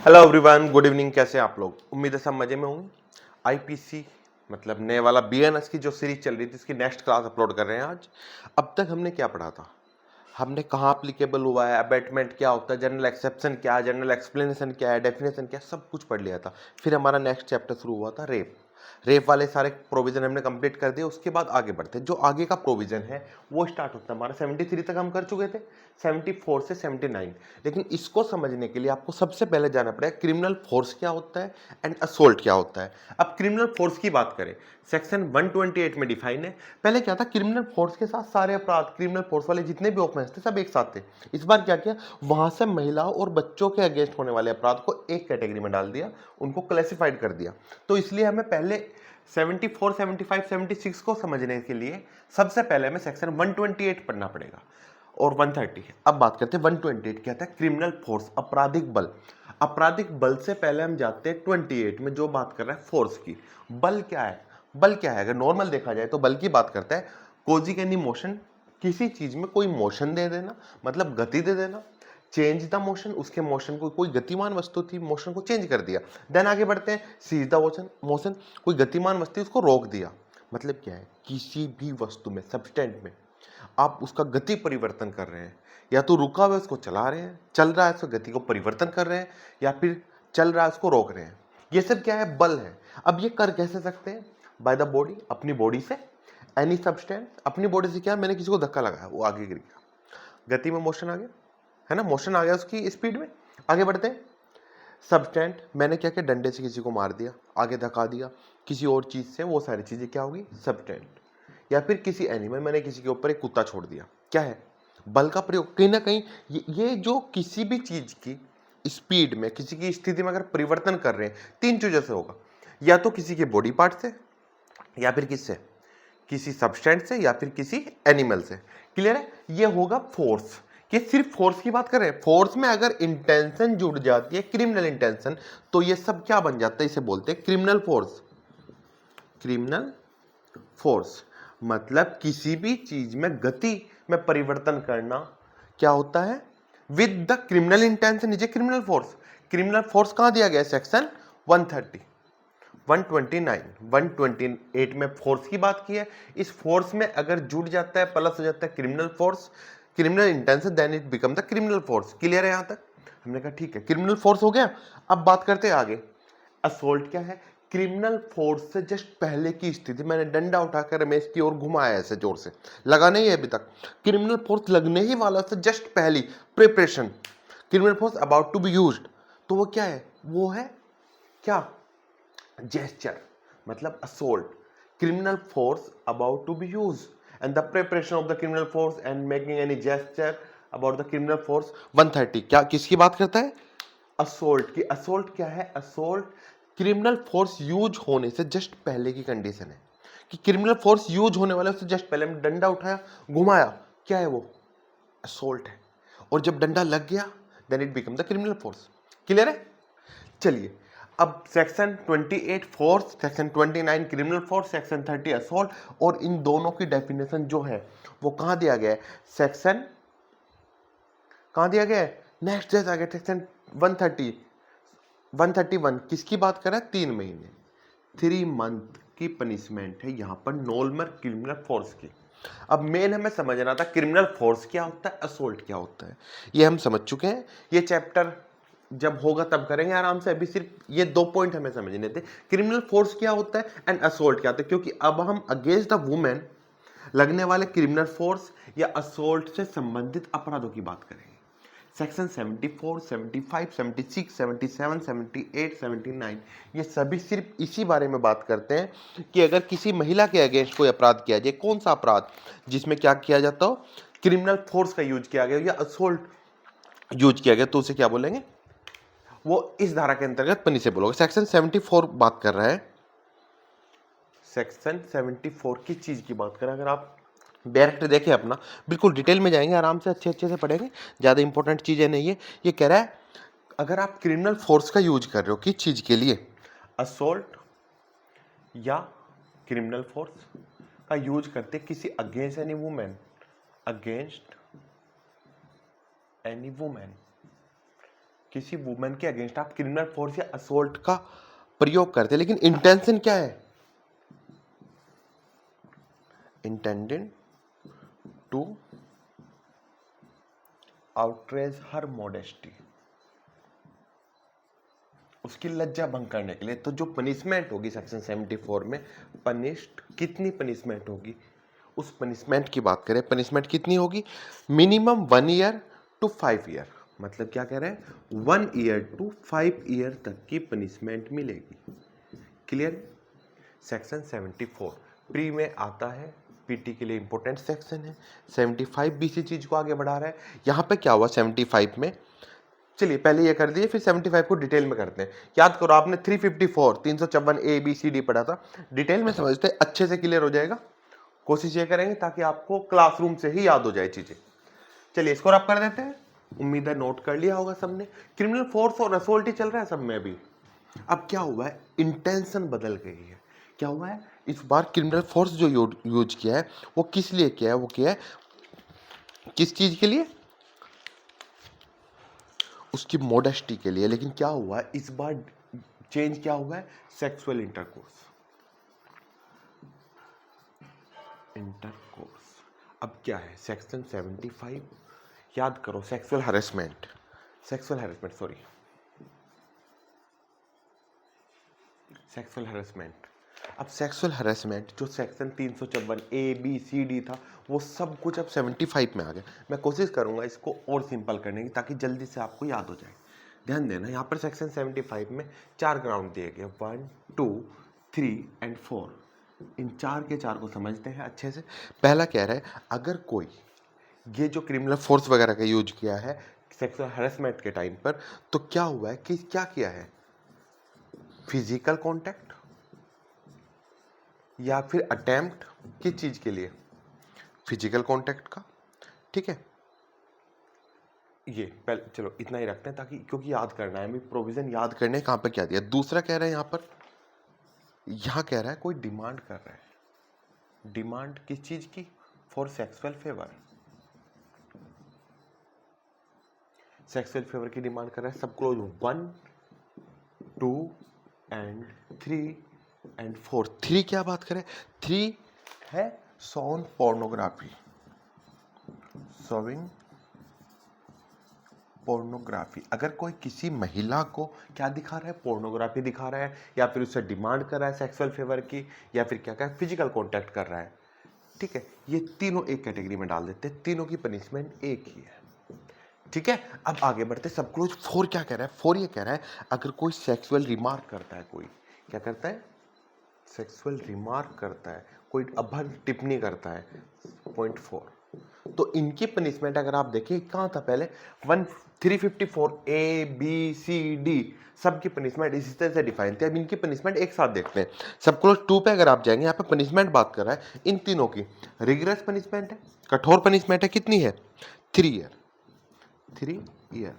Hello everyone, good evening. कैसे हैं आप लोग? उम्मीद है सब मजे में होंगे। आईपीसी मतलब नए वाला बीएनएस की जो सीरीज चल रही थी, इसकी नेक्स्ट क्लास अपलोड कर रहे हैं आज। अब तक हमने क्या पढ़ा था? हमने कहाँ एप्लीकेबल हुआ है, अबैटमेंट क्या होता है, जनरल एक्सेप्शन क्या है, जनरल एक्सप्लेनेशन क्या है, डेफिनेशन क्या है, सब कुछ पढ़ लिया था। फिर हमारा नेक्स्ट चैप्टर शुरू हुआ था रेप। रेप वाले सारे प्रोविजन हमने कंप्लीट कर दिए। उसके बाद आगे बढ़ते हैं। जो आगे का प्रोविजन है वो स्टार्ट होता है हमारा 73 तक हम कर चुके थे, 74 से 79। लेकिन इसको समझने के लिए आपको सबसे पहले जाना पड़ेगा क्रिमिनल फोर्स क्या होता है एंड असोल्ट क्या होता है। अब क्रिमिनल फोर्स की बात करें, सेक्शन 128 में डिफाइन है। पहले क्या था, क्रिमिनल फोर्स के साथ सारे अपराध, क्रिमिनल फोर्स वाले जितने भी ऑफेंस थे सब एक साथ थे। इस बार क्या किया, वहां से महिलाओं और बच्चों के अगेंस्ट होने वाले अपराध को एक कैटेगरी में डाल दिया, उनको क्लासिफाइड कर दिया। तो इसलिए हमें पहले 74, 75, 76 को समझने के लिए सबसे पहले हमें सेक्शन 128 पढ़ना पड़ेगा और 130। अब बात करते हैं 128 क्या था, क्रिमिनल फोर्स, आपराधिक बल। आपराधिक बल से पहले हम जाते हैं 28 में, जो बात कर रहा है फोर्स की। बल क्या है? बल क्या है? अगर नॉर्मल देखा जाए तो बल की बात करता है कोजिंग एनी मोशन, किसी चीज में कोई मोशन दे देना, मतलब गति दे देना। चेंज द मोशन, उसके मोशन को, कोई गतिमान वस्तु थी, मोशन को चेंज कर दिया। देन आगे बढ़ते हैं, सीज द मोशन, मोशन कोई गतिमान वस्तु उसको रोक दिया। मतलब क्या है, किसी भी वस्तु में, सब्सटेंट में आप उसका गति परिवर्तन कर रहे हैं। या तो रुका हुआ उसको चला रहे हैं, चल रहा है उसको गति को परिवर्तन कर रहे हैं, या फिर चल रहा है उसको रोक रहे हैं। ये सब क्या है, बल है। अब ये कर कैसे सकते हैं? बाय द बॉडी, अपनी बॉडी से। एनी सब्सटेंस, अपनी बॉडी से क्या, मैंने किसी को धक्का लगाया, वो आगे गिर गया, गति में मोशन आ गया, है ना, मोशन आ गया उसकी स्पीड में। आगे बढ़ते हैं, सब्सटेंट, मैंने क्या किया, डंडे से किसी को मार दिया, आगे धक्का दिया किसी और चीज से, वो सारी चीजें क्या होगी, सब्सटेंट। या फिर किसी एनिमल, मैंने किसी के ऊपर एक कुत्ता छोड़ दिया, क्या है, बल का प्रयोग। कहीं ना कहीं ये जो किसी भी चीज की स्पीड में, किसी की स्थिति में अगर परिवर्तन कर रहे हैं, तीन चीजों से होगा। या तो किसी के बॉडी पार्ट से, या फिर किससे, किसी सब्सटेंस से, या फिर किसी एनिमल से। क्लियर है? ये होगा फोर्स। कि सिर्फ फोर्स की बात कर रहे हैं। फोर्स में अगर इंटेंशन जुड़ जाती है, क्रिमिनल इंटेंशन, तो ये सब क्या बन जाता है, इसे बोलते हैं क्रिमिनल फोर्स। क्रिमिनल फोर्स मतलब किसी भी चीज में गति में परिवर्तन करना क्या होता है, with the criminal intention is a criminal force. Criminal force कहां दिया गया, सेक्शन 130, 129, 128 में फोर्स की बात की है। इस फोर्स में अगर जुड़ जाता है, प्लस हो जाता है criminal force, criminal intention, then it become the criminal force. Clear है? यहां तक हमने कहा ठीक है, क्रिमिनल फोर्स हो गया। अब बात करते हैं आगे, असोल्ट क्या है, क्रिमिनल फोर्स से जस्ट पहले की स्थिति। मैंने डंडा उठाकर रमेश की ओर घुमाया ऐसे जोर से, लगा नहीं है अभी तक, क्रिमिनल फोर्स लगने ही वाला से जस्ट पहली preparation, criminal force about to be used. तो वो क्या है, वो है क्या, जेस्चर, मतलब assault, criminal force about to be used, and the preparation of the criminal force and making any gesture about the criminal force। 130 क्या किसकी बात करता है, असोल्ट की। असोल्ट क्या है, असोल्ट क्रिमिनल फोर्स यूज होने से जस्ट पहले की कंडीशन है, कि क्रिमिनल फोर्स यूज होने वाले उससे जस्ट पहले डंडा उठाया, घुमाया, क्या है वो, असोल्ट है। और जब डंडा लग गया, then it become the criminal force. Clear है? चलिए, अब section 28 force, section 29 criminal force, section 30 assault, और इन दोनों की डेफिनेशन जो है वो कहां दिया गया है, सेक्शन कहां दिया गया है, नेक्स्ट जैसा आ गया सेक्शन 130, 131 किसकी बात कर रहा है, 3 महीने, 3 मंथ की पनिशमेंट है यहां पर नॉर्मल क्रिमिनल फोर्स की। अब मेन हमें समझना था क्रिमिनल फोर्स क्या होता है, असोल्ट क्या होता है, ये हम समझ चुके हैं। ये चैप्टर जब होगा तब करेंगे आराम से। अभी सिर्फ ये 2 पॉइंट हमें समझने थे, क्रिमिनल फोर्स क्या होता है एंड असोल्ट क्या होता है, क्योंकि अब हम अगेंस्ट द वुमेन लगने वाले क्रिमिनल फोर्स या असोल्ट से संबंधित अपराधों की बात करेंगे। सेक्शन 74, 75, 76, 77, 78, 79 ये सभी सिर्फ इसी बारे में बात करते हैं कि अगर किसी महिला के अगेंस्ट कोई अपराध किया जाए, कौन सा अपराध जिसमें क्या किया जाता हो, क्रिमिनल फोर्स का यूज किया गया या असोल्ट यूज किया गया, तो उसे क्या बोलेंगे, वो इस धारा के अंतर्गत पनिशेबल होगा। सेक्शन 74 बात कर रहा है, सेक्शन 74 की चीज की बात करें, अगर आप डायरेक्ट देखें अपना, बिल्कुल डिटेल में जाएंगे आराम से, अच्छे से पढ़ेंगे, ज़्यादा इंपॉर्टेंट चीज़ें नहीं है। ये कह रहा है अगर आप क्रिमिनल फोर्स का यूज कर रहे हो किस चीज़ के लिए, असोल्ट या क्रिमिनल फोर्स का यूज करते किसी against any women, against any women, किसी वुमेन के अगेंस्ट आप क्रिमिनल फोर्स या असोल्ट का प्रयोग करते हैं, लेकिन इंटेंशन क्या है? Intended to outrage her modesty, उसकी लज्जा भंग करने के लिए। तो जो पनिशमेंट होगी सेक्शन 74 में, पनिश्ड कितनी पनिशमेंट होगी, उस पनिशमेंट की बात करें। पनिशमेंट कितनी होगी? Minimum 1 year to 5 year. मतलब क्या कह रहे हैं? 1 ईयर टू 5 ईयर तक की पनिशमेंट मिलेगी। क्लियर? सेक्शन 74 प्री में आता है, पीटी के लिए इंपॉर्टेंट सेक्शन है। 75 भी इसी चीज को आगे बढ़ा रहा है। यहाँ पे क्या हुआ 75 में? चलिए पहले ये कर दिए, फिर 75 को डिटेल में करते हैं। याद करो, आपने 354 354 ए बी सी डी पढ़ा था, डिटेल में समझते अच्छे से क्लियर हो जाएगा। कोशिश ये करेंगे ताकि आपको क्लासरूम से ही याद हो जाए चीजें। चलिए इसको रब कर देते हैं। उम्मीद है नोट कर लिया होगा सबने। क्रिमिनल फोर्स और असोल्ट ही चल रहा है सब में अभी। अब क्या हुआ है? इंटेंशन बदल गई है। क्या हुआ है इस बार? क्रिमिनल फोर्स जो यूज किया है वो किस लिए किया है? वो किया है किस चीज के लिए? उसकी मोडेस्टी के लिए। लेकिन क्या हुआ है इस बार? चेंज क्या हुआ है? Sexual intercourse. अब क्या है? सेक्शन 75 याद करो, सेक्सुअल हैरेसमेंट, सेक्सुअल हैरेसमेंट। अब सेक्सुअल हैरेसमेंट जो section 354 A B C D था, वो सब कुछ अब 75 में आ गया। मैं कोशिश करूंगा इसको और सिंपल करने की, ताकि जल्दी से आपको याद हो जाए। ध्यान देना, यहाँ पर सेक्शन 75 में 4 ग्राउंड दिए गए, 1 2 3 एंड 4। इन 4 के 4 को समझते हैं अच्छे से। पहला कह रहा है, अगर कोई ये जो क्रिमिनल फोर्स वगैरह का यूज किया है सेक्सुअल हैरेसमेंट के टाइम पर, तो क्या हुआ है कि क्या किया है? फिजिकल कांटेक्ट या फिर अटेम्प्ट, किस चीज के लिए? फिजिकल कांटेक्ट का। ठीक है, ये पहले चलो इतना ही रखते हैं, ताकि क्योंकि याद करना है हमें, प्रोविजन याद करने कहां पे क्या दिया। दूसरा कह रहा है यहाँ पर, यहाँ कह रहा है कोई डिमांड कर रहा है। डिमांड किस चीज की? For sexual favour. Sexual favour की डिमांड कर रहा है। सब क्लोज 1 2 एंड 3 एंड 4। 3 क्या बात करें? 3 है शोन पोर्नोग्राफी, शोविंग पोर्नोग्राफी। अगर कोई किसी महिला को क्या दिखा रहा है? पोर्नोग्राफी दिखा रहा है, या फिर उससे डिमांड कर रहा है सेक्सुअल फेवर की, या फिर क्या क्या फिजिकल कांटेक्ट कर रहा है। ठीक है, ये तीनों एक कैटेगरी में डाल देते हैं, तीनों की पनिशमेंट एक ही है। ठीक है, अब आगे बढ़ते। सब क्लोज 4 क्या कह रहा है? 4 ये कह रहा है, अगर कोई सेक्सुअल रिमार्क करता है, कोई क्या करता है? सेक्सुअल रिमार्क करता है, कोई अभद्र टिप्पणी करता है, 0.4। तो इनकी पनिशमेंट अगर आप देखें कहां था पहले, 354 ए बी सी डी, सबकी पनिशमेंट इसी तरह से डिफाइन थी। अब इनकी पनिशमेंट एक साथ देखते हैं। सब क्लोज 2 पे अगर आप जाएंगे, यहाँ पे पनिशमेंट बात कर रहा है इन तीनों की। रिगरस पनिशमेंट है, कठोर पनिशमेंट है। कितनी है? 3 ईयर, 3 ईयर,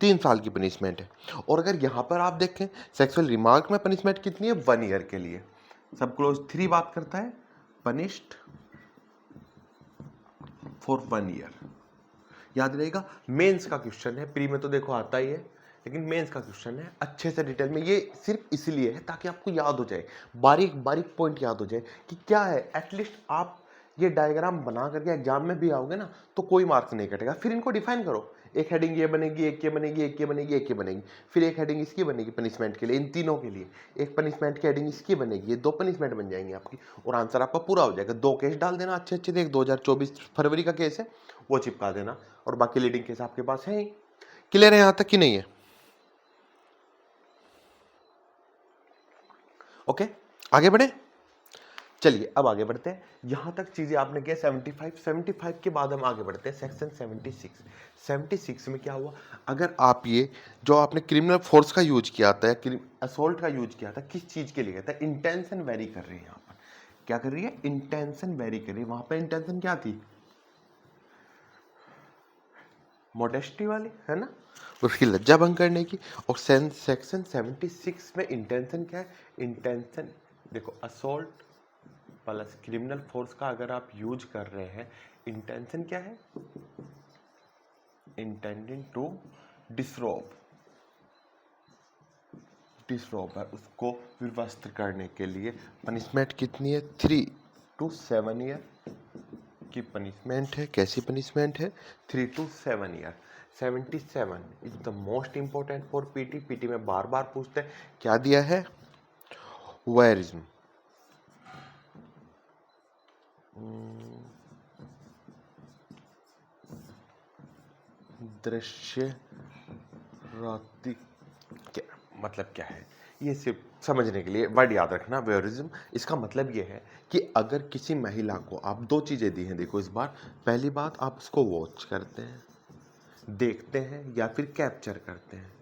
3 साल की पनिशमेंट है। और अगर यहां पर आप देखें सेक्सुअल रिमार्क में पनिशमेंट कितनी है? 1 ईयर के लिए। सब क्लोज 3 बात करता है पनिश्ड फॉर 1 ईयर। याद रहेगा, मेंस का क्वेश्चन है, प्री में तो देखो आता ही है, लेकिन मेंस का क्वेश्चन है। अच्छे से डिटेल में, ये सिर्फ इसलिए है ताकि आपको याद हो जाए, बारीक बारीक पॉइंट याद हो जाए कि क्या है। एटलीस्ट आप ये डायग्राम बना करके एग्जाम में भी आओगे ना, तो कोई मार्क्स नहीं कटेगा। फिर इनको डिफाइन करो, एक हेडिंग ये बनेगी, एक ये बनेगी, एक ये बनेगी, एक ये बनेगी, फिर एक हेडिंग इसकी बनेगी पनिशमेंट के लिए, इन तीनों के लिए एक पनिशमेंट की हेडिंग इसकी बनेगी। ये 2 पनिशमेंट बन जाएंगी आपकी, और आंसर आपका पूरा हो जाएगा। 2 केस डाल देना अच्छे अच्छे, एक 2024 फरवरी का केस है वो चिपका देना, और बाकी लीडिंग केस आपके पास है ही। क्लियर है यहां तक कि नहीं है? ओके, आगे बढ़े। चलिए अब आगे बढ़ते हैं। यहां तक चीजें आपने किया 75 के बाद हम आगे बढ़ते हैं सेक्शन 76। 76 में क्या हुआ? अगर आप ये जो आपने क्रिमिनल फोर्स का यूज किया था, असोल्ट का यूज किया था, किस चीज के लिए किया था? इंटेंशन वेरी कर रही है। यहाँ पर क्या कर रही है? इंटेंशन वेरी कर रही है। वहां पर इंटेंशन क्या थी? मोडेस्टी वाली, है ना, उसकी लज्जा भंग करने की। और सेक्शन 76 में इंटेंशन क्या है? इंटेंशन देखो, असोल्ट प्लस क्रिमिनल फोर्स का अगर आप यूज कर रहे हैं, इंटेंशन क्या है? इंटेंडिंग टू डिसरोब, डिसरोब है, उसको विवस्त्र करने के लिए पनिशमेंट कितनी है? 3 to 7 ईयर की पनिशमेंट है। कैसी पनिशमेंट है? 3 to 7 year. 77 is the most important for PT. PT में बार बार पूछते हैं क्या दिया है? वोयरिज्म, दृश्य राति, क्या मतलब क्या है? ये सिर्फ समझने के लिए वर्ड याद रखना, वोयरिज्म। इसका मतलब ये है कि अगर किसी महिला को आप दो चीजें दी हैं, देखो इस बार, पहली बात आप उसको वॉच करते हैं, देखते हैं, या फिर कैप्चर करते हैं,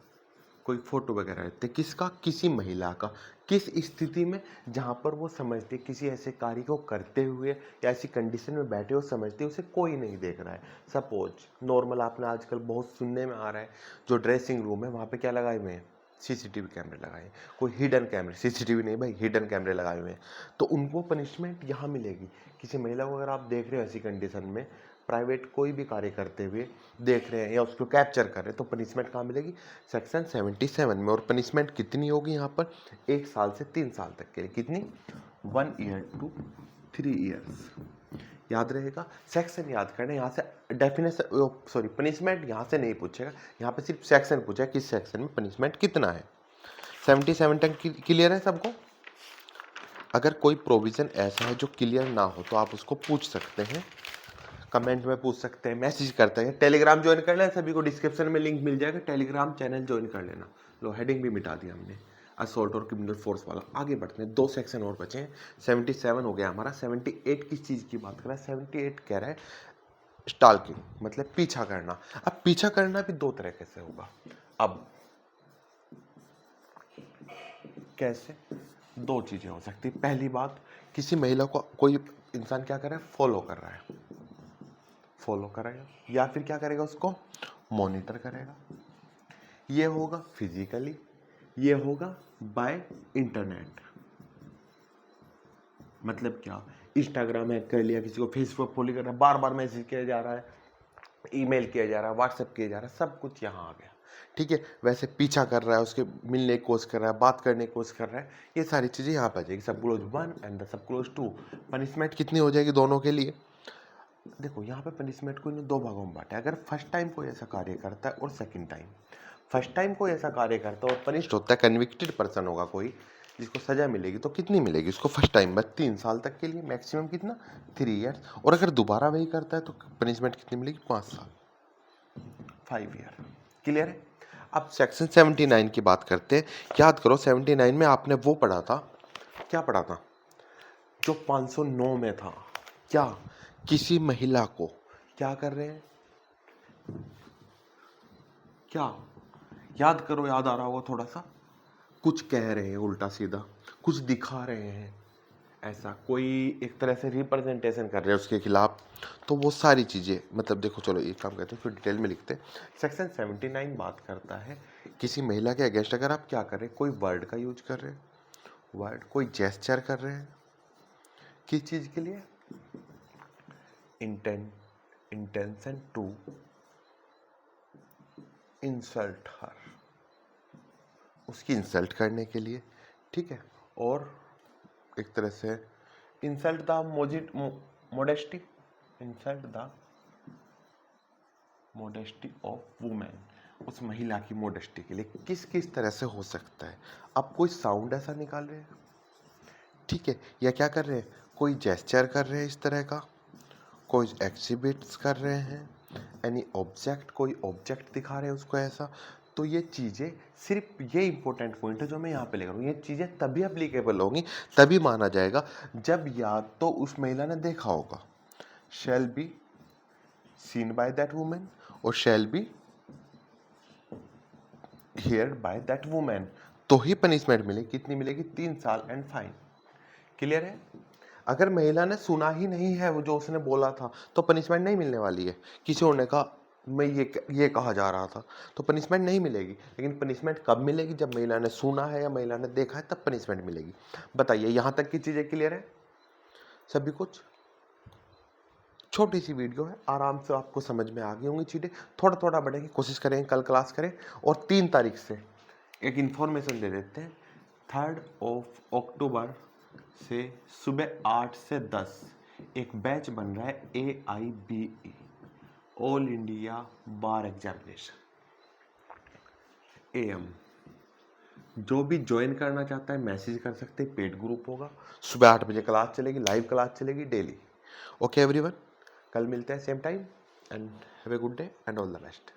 कोई फोटो वगैरह लेते हैं, किसका? किसी महिला का। किस स्थिति में? जहां पर वो समझती है किसी ऐसे कार्य को करते हुए या ऐसी कंडीशन में बैठे हो, समझते उसे कोई नहीं देख रहा है। सपोज नॉर्मल आपने आजकल बहुत सुनने में आ रहा है, जो ड्रेसिंग रूम है वहां पे क्या लगाए हुए हैं? सीसीटीवी कैमरे लगाए हैं। कोई हिडन कैमरे, सीसीटीवी नहीं भाई, हिडन कैमरे लगाए हुए हैं, तो उनको पनिशमेंट यहाँ मिलेगी। किसी महिला को अगर आप देख रहे हो ऐसी कंडीशन में, प्राइवेट कोई भी कार्य करते हुए देख रहे हैं या उसको कैप्चर कर रहे हैं, तो पनिशमेंट कहाँ मिलेगी? सेक्शन 77 में। और पनिशमेंट कितनी होगी यहाँ पर? 1 साल से 3 साल तक के लिए। कितनी? 1 ईयर to 3 ईयर्स। याद रहेगा, सेक्शन याद करना। यहाँ से डेफिनेशन, सॉरी, पनिशमेंट यहाँ से नहीं पूछेगा, यहाँ पे सिर्फ सेक्शन पूछा है, किस सेक्शन में पनिशमेंट कितना है। 77 तक क्लियर है सबको? अगर कोई प्रोविजन ऐसा है जो क्लियर ना हो तो आप उसको पूछ सकते हैं, कमेंट में पूछ सकते हैं, मैसेज करते हैं। टेलीग्राम ज्वाइन कर लेना, सभी को डिस्क्रिप्शन में लिंक मिल जाएगा, टेलीग्राम चैनल ज्वाइन कर लेना। लो, हेडिंग भी मिटा दिया हमने, असोल्ट और क्रिमिनल फोर्स वाला। आगे बढ़ते हैं, 2 सेक्शन और बचे हैं। 77 हो गया हमारा। 78 किस चीज़ की बात कर रहा है? 78 कह रहा है स्टॉकिंग, मतलब पीछा करना। अब पीछा करना भी 2 तरीके से होगा। अब कैसे? 2 चीज़ें हो सकती। पहली बात, किसी महिला को कोई इंसान क्या कर रहा है? फॉलो कर रहा है, फॉलो करेगा, या फिर क्या करेगा? उसको मॉनिटर करेगा। ये होगा फिजिकली, ये होगा बाय इंटरनेट। मतलब क्या? इंस्टाग्राम हैक कर लिया, किसी को फेसबुक फॉलो कर रहा है, बार बार मैसेज किया जा रहा है, ईमेल किया जा रहा है, व्हाट्सएप किया जा रहा है, सब कुछ यहाँ आ गया। ठीक है, वैसे पीछा कर रहा है, उसके मिलने की कोशिश कर रहा है, बात करने की कोशिश कर रहा है, ये सारी चीज़ें यहाँ पर आ जाएगी। सब close 1 and the sub close 2। Punishment कितनी हो जाएगी दोनों के लिए? देखो यहाँ पे पनिशमेंट को इन 2 भागों में बांटा है। अगर फर्स्ट टाइम कोई ऐसा कार्य करता है और सेकंड टाइम, फर्स्ट टाइम कोई ऐसा कार्य करता है और पनिश्ड होता है, कन्विक्टेड पर्सन होगा कोई जिसको सजा मिलेगी, तो कितनी मिलेगी उसको? फर्स्ट टाइम बस 3 साल तक के लिए, मैक्सिमम कितना? 3 ईयर्स। और अगर दोबारा वही करता है तो पनिशमेंट कितनी मिलेगी? 5 साल, 5 ईयर। क्लियर है? अब सेक्शन 79 की बात करते हैं। याद करो, 79 में आपने वो पढ़ा था, क्या पढ़ा था? जो 509 में था। क्या? किसी महिला को क्या कर रहे हैं? क्या? याद करो, याद आ रहा होगा थोड़ा सा। कुछ कह रहे हैं उल्टा सीधा, कुछ दिखा रहे हैं, ऐसा कोई एक तरह से रिप्रेजेंटेशन कर रहे हैं उसके खिलाफ, तो वो सारी चीज़ें, मतलब देखो, चलो एक काम करते हैं, फिर डिटेल में लिखते हैं। सेक्शन 79 बात करता है किसी महिला के अगेंस्ट अगर आप क्या कर रहे हैं, कोई वर्ड का यूज कर रहे हैं, वर्ड, कोई जेस्चर कर रहे हैं, किस चीज़ के लिए? इंटेंशन टू इंसल्ट हर, उसकी इंसल्ट करने के लिए। ठीक है, और एक तरह से insult the modesty, insult the modesty of women, उस महिला की मोडेस्टी के लिए किस किस तरह से हो सकता है? अब कोई साउंड ऐसा निकाल रहे हैं, ठीक है, या क्या कर रहे हैं? कोई जेस्चर कर रहे हैं इस तरह का, कोई एक्सिबिट्स कर रहे हैं, एनी ऑब्जेक्ट, कोई ऑब्जेक्ट दिखा रहे हैं उसको ऐसा। तो ये चीज़ें, सिर्फ ये इंपॉर्टेंट पॉइंट है जो मैं यहाँ पे लेकर हूँ, ये चीज़ें तभी अप्लीकेबल होंगी, तभी माना जाएगा जब या तो उस महिला ने देखा होगा, shall be seen by that women और shall be heard by that women, तो ही पनिशमेंट मिलेगी। कितनी मिलेगी? 3 साल एंड फाइन। क्लियर है? अगर महिला ने सुना ही नहीं है वो जो उसने बोला था, तो पनिशमेंट नहीं मिलने वाली है। किसी और ने कहा मैं ये कहा जा रहा था, तो पनिशमेंट नहीं मिलेगी। लेकिन पनिशमेंट कब मिलेगी? जब महिला ने सुना है या महिला ने देखा है, तब पनिशमेंट मिलेगी। बताइए, यहाँ तक की चीज़ें क्लियर है सभी कुछ? छोटी सी वीडियो है, आराम से आपको समझ में आ गई होंगी चीज़ें, थोड़ा थोड़ा बढ़ेंगे, कोशिश करेंगे कल क्लास करें। और 3 तारीख से एक इन्फॉर्मेशन दे देते हैं, 3 अक्टूबर से सुबह 8 से 10 एक बैच बन रहा है AIBE, all India bar examination AM। जो भी ज्वाइन करना चाहता है मैसेज कर सकते हैं, पेड ग्रुप होगा, सुबह 8 बजे क्लास चलेगी, लाइव क्लास चलेगी डेली। ओके एवरीवन, कल मिलते हैं same time and have a good day and all the best.